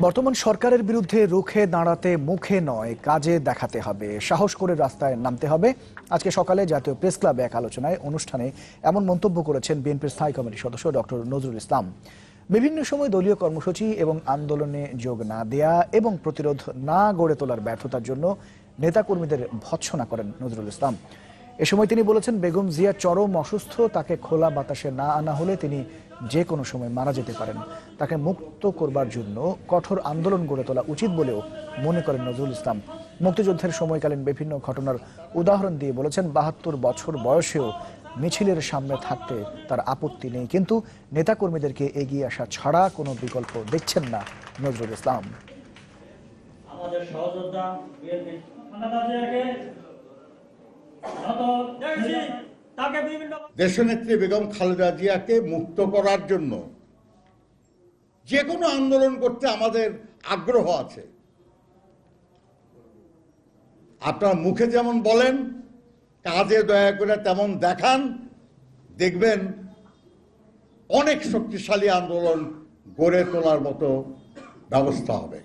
বর্তমান সরকারের বিরুদ্ধে রুখে দাঁড়াতে মুখে নয় কাজে দেখাতে হবে, সাহস করে রাস্তায় নামতে হবে। আজকে সকালে জাতীয় প্রেস ক্লাবে এক আলোচনায় অনুষ্ঠানে এমন মন্তব্য করেছেন বিএনপির স্থায়ী কমিটির সদস্য ডক্টর নজরুল ইসলাম। বিভিন্ন সময় দলীয় কর্মসূচি এবং আন্দোলনে যোগ না দেয়া এবং প্রতিরোধ না গড়ে তোলার ব্যর্থতার জন্য নেতাকর্মীদের ভৎসনা করেন নজরুল ইসলাম। এ সময় তিনি বলেছেন, বেগম জিয়া চরম অসুস্থ, তাকে খোলা বাতাসে না আনা হলে তিনি যে কোনো সময় মারা যেতে পারেন। তাকে মুক্ত করবার জন্য কঠোর আন্দোলন গড়ে তোলা উচিত বলেও মনে করেন নজরুল ইসলাম। মুক্তিযুদ্ধের সময়কালীন বিভিন্ন ঘটনার উদাহরণ দিয়ে বলেছেন, ৭২ বছর বয়সেও মিছিলের সামনে থাকতে তার আপত্তি নেই, কিন্তু নেতাকর্মীদেরকে এগিয়ে আসা ছাড়া কোনো বিকল্প দেখছেন না নজরুল ইসলাম। আমাদের সহযোদ্ধা দেশনেত্রী বেগম খালেদা জিয়াকে মুক্ত করার জন্য যে কোনো আন্দোলন করতে আমাদের আগ্রহ আছে। আপনারা মুখে যেমন বলেন, কাজে দয়া করে তেমন দেখান, দেখবেন অনেক শক্তিশালী আন্দোলন গড়ে তোলার মতো ব্যবস্থা হবে।